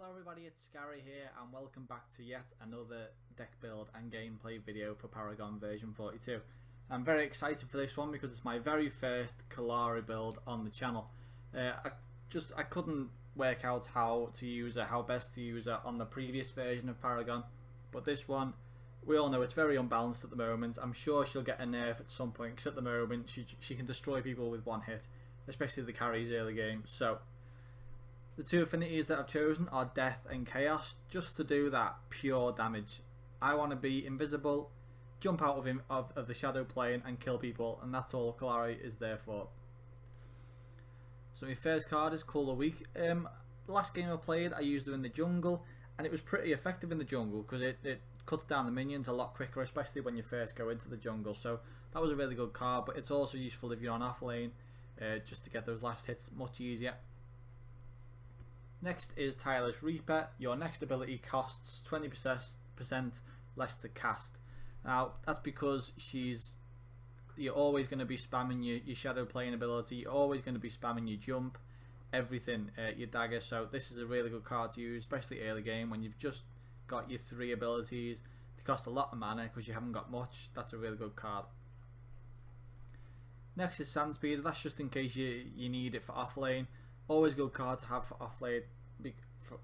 Hello everybody, it's Kallari here and welcome back to yet another deck build and gameplay video for Paragon version 42. I'm very excited for this one because it's my very first Kallari build on the channel. I couldn't work out how to use her, how best to use her on the previous version of Paragon, but this one, we all know it's very unbalanced at the moment. I'm sure she'll get a nerf at some point because at the moment she can destroy people with one hit, especially the carries early game. So the two affinities that I've chosen are Death and Chaos, just to do that pure damage. I want to be invisible, jump out of the shadow plane and kill people, and that's all Kallari is there for. So my first card is Call of the Week. Last game I played I used her in the jungle and it was pretty effective in the jungle because it cuts down the minions a lot quicker, especially when you first go into the jungle. So that was a really good card, but it's also useful if you're on off lane, just to get those last hits much easier. Next is Tireless Reaper. Your next ability costs 20% less to cast. Now that's because you're always going to be spamming your shadow plane ability, you're always going to be spamming your jump, everything, your dagger. So this is a really good card to use, especially early game when you've just got your three abilities. They cost a lot of mana because you haven't got much. That's a really good card. Next is Sand Speeder. That's just in case you need it for off lane. Always a good card to have for off lane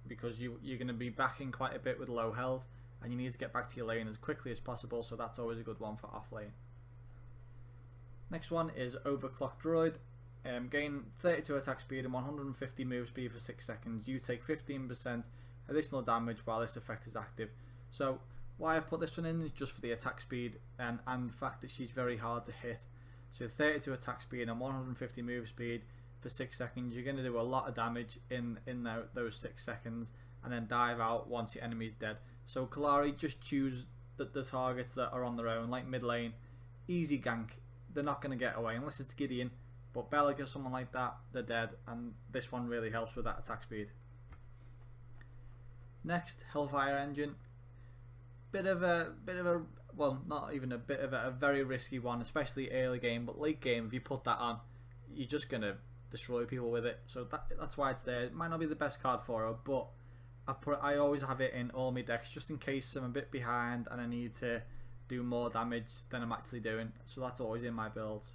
because you're going to be backing quite a bit with low health and you need to get back to your lane as quickly as possible, so that's always a good one for off lane. Next one is Overclock Droid. Gain 32 attack speed and 150 move speed for 6 seconds. You take 15% additional damage while this effect is active. So why I've put this one in is just for the attack speed and the fact that she's very hard to hit. So 32 attack speed and 150 move speed for 6 seconds, you're going to do a lot of damage in those 6 seconds and then dive out once your enemy's dead. So Kallari, just choose the targets that are on their own, like mid lane, easy gank. They're not going to get away unless it's Gideon, but Bellic or someone like that, they're dead, and this one really helps with that attack speed. Next, Hellfire Engine. Bit of a well, not even a bit of a very risky one, especially early game, but late game if you put that on, you're just going to destroy people with it. So that's why it's there. It might not be the best card for her, but I always have it in all my decks just in case I'm a bit behind and I need to do more damage than I'm actually doing. So that's always in my builds.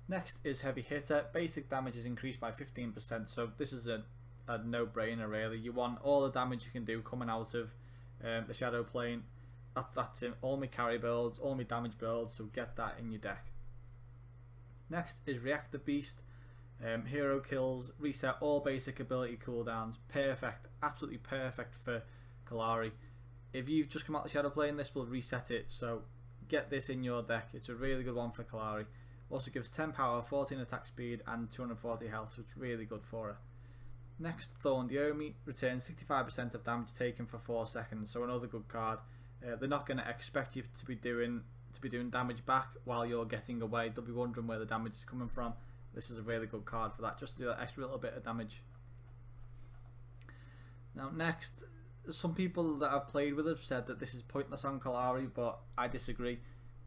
Next is Heavy Hitter. Basic damage is increased by 15%, so this is a no-brainer really. You want all the damage you can do coming out of the shadow plane. That's in all my carry builds, all my damage builds, so get that in your deck. Next is Reactor Beast. Hero kills, reset all basic ability cooldowns. Perfect, absolutely perfect for Kallari. If you've just come out the shadow plane, this will reset it, so get this in your deck. It's a really good one for Kallari. Also gives 10 power, 14 attack speed and 240 health, so it's really good for her. Next, Thorn Diomi returns 65% of damage taken for 4 seconds, so another good card. They're not going to expect you to be doing damage back while you're getting away. They'll be wondering where the damage is coming from. This is a really good card for that, just to do that extra little bit of damage. Now next, some people that I've played with have said that this is pointless on Kallari, but I disagree.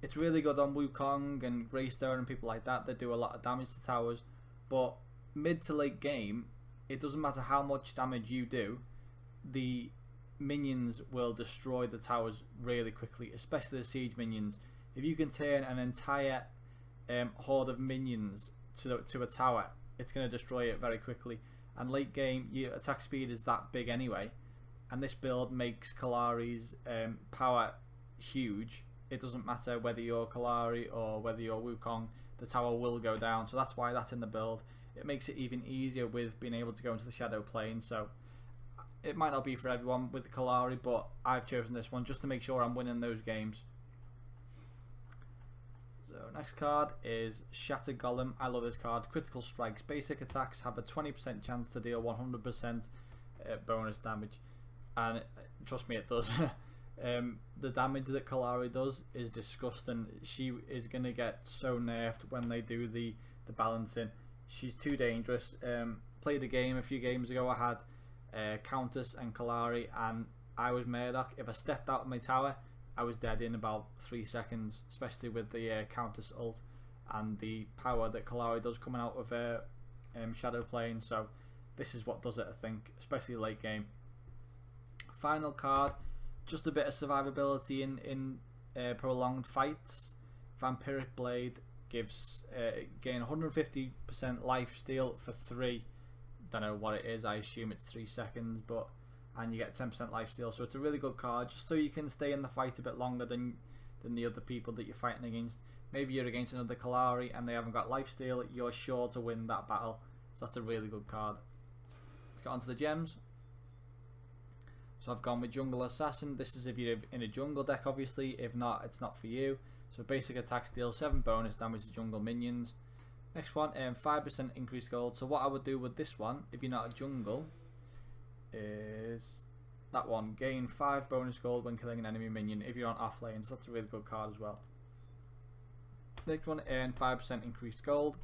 It's really good on Wukong and Greystone and people like that. They do a lot of damage to towers, but mid to late game, it doesn't matter how much damage you do, the minions will destroy the towers really quickly, especially the siege minions. If you can turn an entire horde of minions to a tower, it's going to destroy it very quickly. And late game, your attack speed is that big anyway, and this build makes Kallari's power huge. It doesn't matter whether you're Kallari or whether you're Wukong, the tower will go down, so that's why that's in the build. It makes it even easier with being able to go into the shadow plane, so it might not be for everyone with Kallari, but I've chosen this one just to make sure I'm winning those games. So next card is Shatter Golem. I love this card. Critical strikes. Basic attacks have a 20% chance to deal 100% bonus damage, and trust me, it does. The damage that Kallari does is disgusting. She is going to get so nerfed when they do the balancing. She's too dangerous. Played a game a few games ago. I had Countess and Kallari, and I was Murdoch. If I stepped out of my tower, I was dead in about 3 seconds, especially with the Countess ult and the power that Kallari does coming out of Shadow Plane. So this is what does it, I think, especially late game. Final card, just a bit of survivability in prolonged fights. Vampiric Blade gives gain 150% life steal for 3. Don't know what it is, I assume it's 3 seconds, but and you get 10% life steal, so it's a really good card just so you can stay in the fight a bit longer than the other people that you're fighting against. Maybe you're against another Kallari and they haven't got life steal, you're sure to win that battle, so that's a really good card. Let's get on to the gems. So I've gone with Jungle Assassin. This is if you're in a jungle deck, obviously. If not, it's not for you. So basic attacks deal 7 bonus damage to jungle minions. Next one, 5% increased gold. So what I would do with this one, if you're not a jungle, is that one. Gain 5 bonus gold when killing an enemy minion if you're on off lane. So that's a really good card as well. Next one, earn 5% increased gold.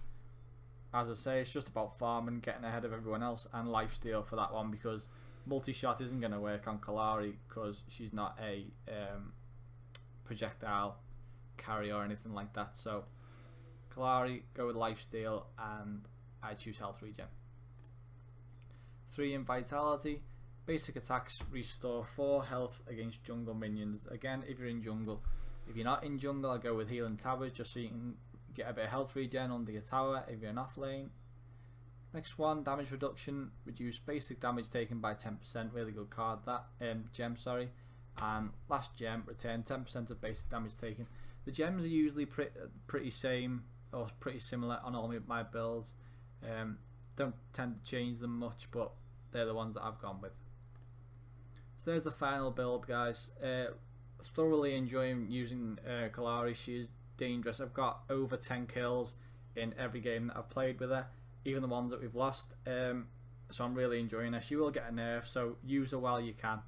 As I say, it's just about farming, getting ahead of everyone else, and lifesteal for that one, because multi-shot isn't going to work on Kallari because she's not a projectile carrier or anything like that. So Kallari, go with lifesteal, and I choose health regen. 3 in vitality. Basic attacks restore 4 health against jungle minions. Again, if you're in jungle. If you're not in jungle, I go with healing towers just so you can get a bit of health regen under your tower if you're in off lane. Next one, damage reduction, reduce basic damage taken by 10%, really good card that, gem, sorry. And last gem, return 10% of basic damage taken. The gems are usually pretty same or pretty similar on all my builds. Don't tend to change them much, but they're the ones that I've gone with. So there's the final build, guys. Thoroughly enjoying using Kallari. She is dangerous. I've got over 10 kills in every game that I've played with her, even the ones that we've lost. So I'm really enjoying her. She will get a nerf, so use her while you can,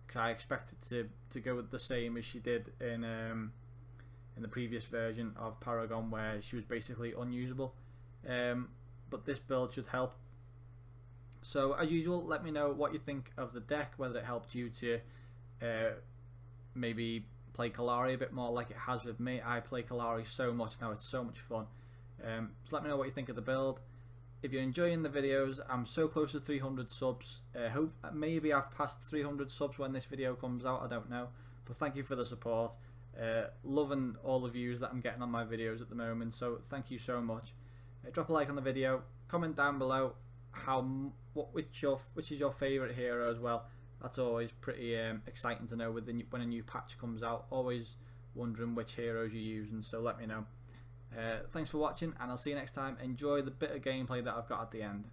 because I expect it to go with the same as she did in the previous version of Paragon, where she was basically unusable. But this build should help. So as usual, let me know what you think of the deck, whether it helped you to maybe play Kallari a bit more like it has with me. I play Kallari so much now, it's so much fun. So let me know what you think of the build. If you're enjoying the videos, I'm so close to 300 subs. Hope maybe I've passed 300 subs when this video comes out, I don't know. But thank you for the support. Loving all the views that I'm getting on my videos at the moment, so thank you so much. Drop a like on the video, comment down below which is your favourite hero as well. That's always pretty exciting to know when a new patch comes out. Always wondering which heroes you're using, so let me know. Thanks for watching, and I'll see you next time. Enjoy the bit of gameplay that I've got at the end.